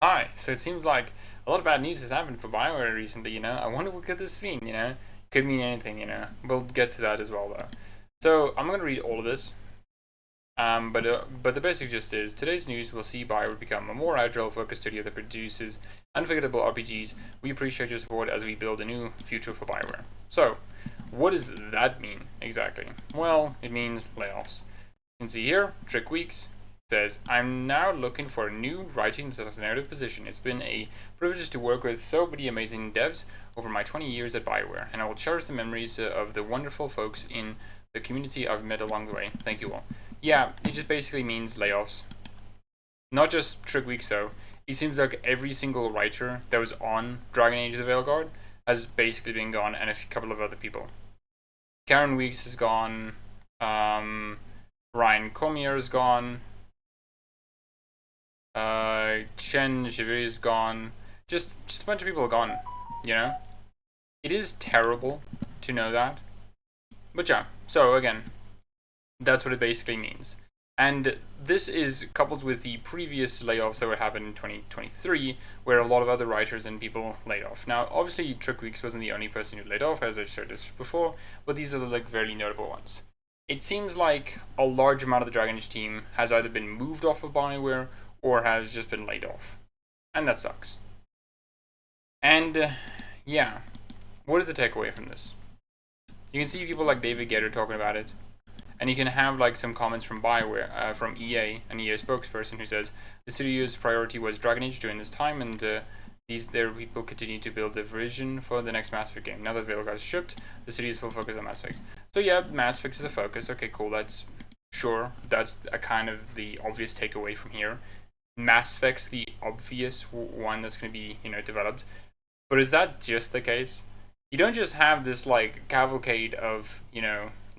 Hi, so it seems like a lot of bad news has happened for Bioware recently. I wonder what could this mean. Could mean anything. We'll get to that as well, though. So, I'm going to read all of this. But the basic gist is, today's news will see Bioware become a more agile, focused studio that produces unforgettable RPGs. We appreciate your support as we build a new future for Bioware. So, what does that mean, exactly? Well, it means layoffs. You can see here, Trick Weeks says, I'm now looking for a new writing / narrative position. It's been a privilege to work with so many amazing devs over my 20 years at Bioware, and I will cherish the memories of the wonderful folks in the community I've met along the way. Thank you all. Yeah, it just basically means layoffs. Not just Trick Weeks though. It seems like every single writer that was on Dragon Age of the Veilguard has basically been gone, and a couple of other people. Karen Weeks is gone. Ryan Cormier is gone. Chen Chiviri is gone. Just a bunch of people are gone. You know, it is terrible to know that. But yeah, so again, that's what it basically means. And this is coupled with the previous layoffs that were happened in 2023, where a lot of other writers and people laid off. Now, obviously, Trick Weeks wasn't the only person who laid off, as I said this before, but these are the very notable ones. It seems like a large amount of the Dragon Age team has either been moved off of Bioware or has just been laid off. And that sucks. And yeah, what is the takeaway from this? You can see people like David Guetta talking about it. And you can have some comments from Bioware, from EA, an EA spokesperson who says the studio's priority was Dragon Age during this time, and their people continue to build the vision for the next Mass Effect game. Now that Veilguard is shipped, the studio's full focus on Mass Effect. So yeah, Mass Effect is the focus. Okay, cool. That's a kind of the obvious takeaway from here. Mass Effect's the obvious one that's going to be developed. But is that just the case? You don't just have this cavalcade of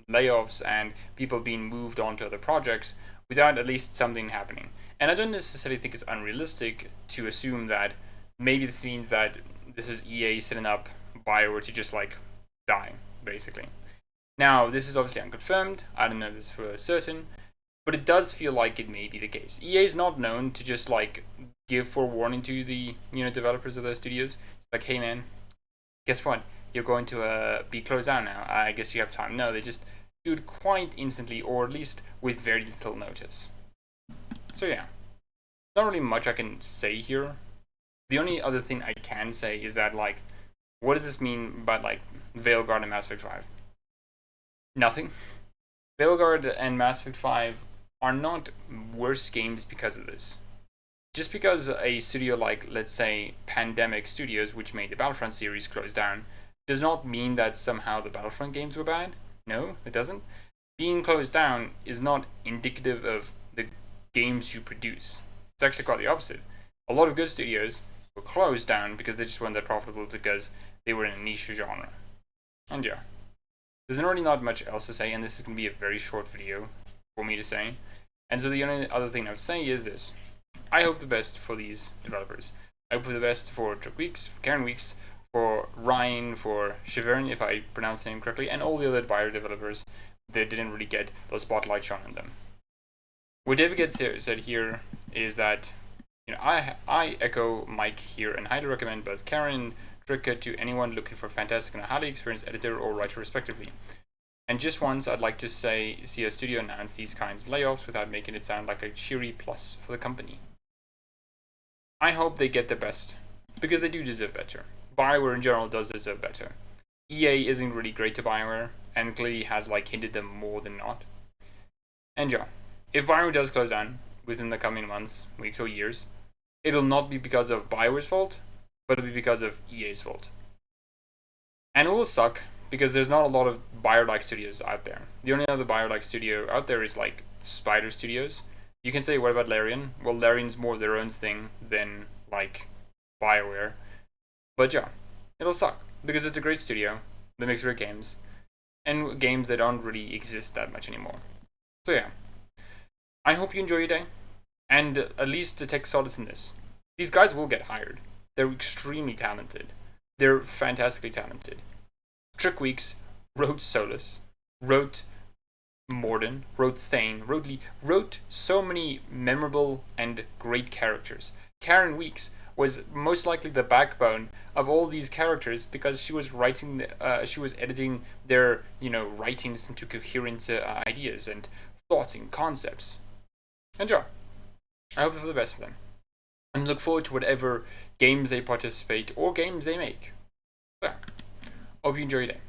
layoffs and people being moved on to other projects without at least something happening. And I don't necessarily think it's unrealistic to assume that maybe this means that this is EA setting up Bioware to just die, basically. Now, this is obviously unconfirmed. I don't know this for certain, but it does feel like it may be the case. EA is not known to just give forewarning to the developers of their studios. It's like, hey man, guess what? You're going to be closed down now. I guess you have time. No, they just do it quite instantly, or at least with very little notice. So yeah, not really much I can say here. The only other thing I can say is that what does this mean about Veilguard and Mass Effect 5? Nothing. Veilguard and Mass Effect 5 are not worse games because of this. Just because a studio let's say, Pandemic Studios, which made the Battlefront series, closed down, does not mean that somehow the Battlefront games were bad. No, it doesn't. Being closed down is not indicative of the games you produce. It's actually quite the opposite. A lot of good studios were closed down because they just weren't that profitable because they were in a niche genre. And yeah, there's really not much else to say, and this is going to be a very short video for me to say. And so the only other thing I would say is this. I hope the best for these developers. I hope for the best for Trick Weeks, for Karen Weeks, for Ryan, for Shivern, if I pronounce the name correctly, and all the other Bioware developers that didn't really get the spotlight shone on them. What David gets said here is that I echo Mike here and highly recommend both Karen and Trick to anyone looking for a fantastic and a highly experienced editor or writer respectively. And just once, I'd like to see a studio announce these kinds of layoffs without making it sound like a cheery plus for the company. I hope they get the best, because they do deserve better. Bioware in general does deserve better. EA isn't really great to Bioware, and clearly has hinted them more than not. And yeah, if Bioware does close down within the coming months, weeks or years, it'll not be because of Bioware's fault, but it'll be because of EA's fault. And it will suck, because there's not a lot of Bioware-like studios out there. The only other Bioware-like studio out there is Spider Studios. You can say, what about Larian? Well, Larian's more their own thing than Bioware. But yeah, it'll suck, because it's a great studio that makes great games, and games that don't really exist that much anymore. So yeah, I hope you enjoy your day, and at least to take solace in this. These guys will get hired. They're extremely talented. They're fantastically talented. Trick Weeks wrote Solas, wrote Mordin, wrote Thane, wrote so many memorable and great characters. Karen Weeks was most likely the backbone of all these characters because she was she was editing their writings into coherent ideas and thoughts and concepts. And yeah, I hope for the best for them, and look forward to whatever games they participate or games they make. Yeah, hope you enjoy your day.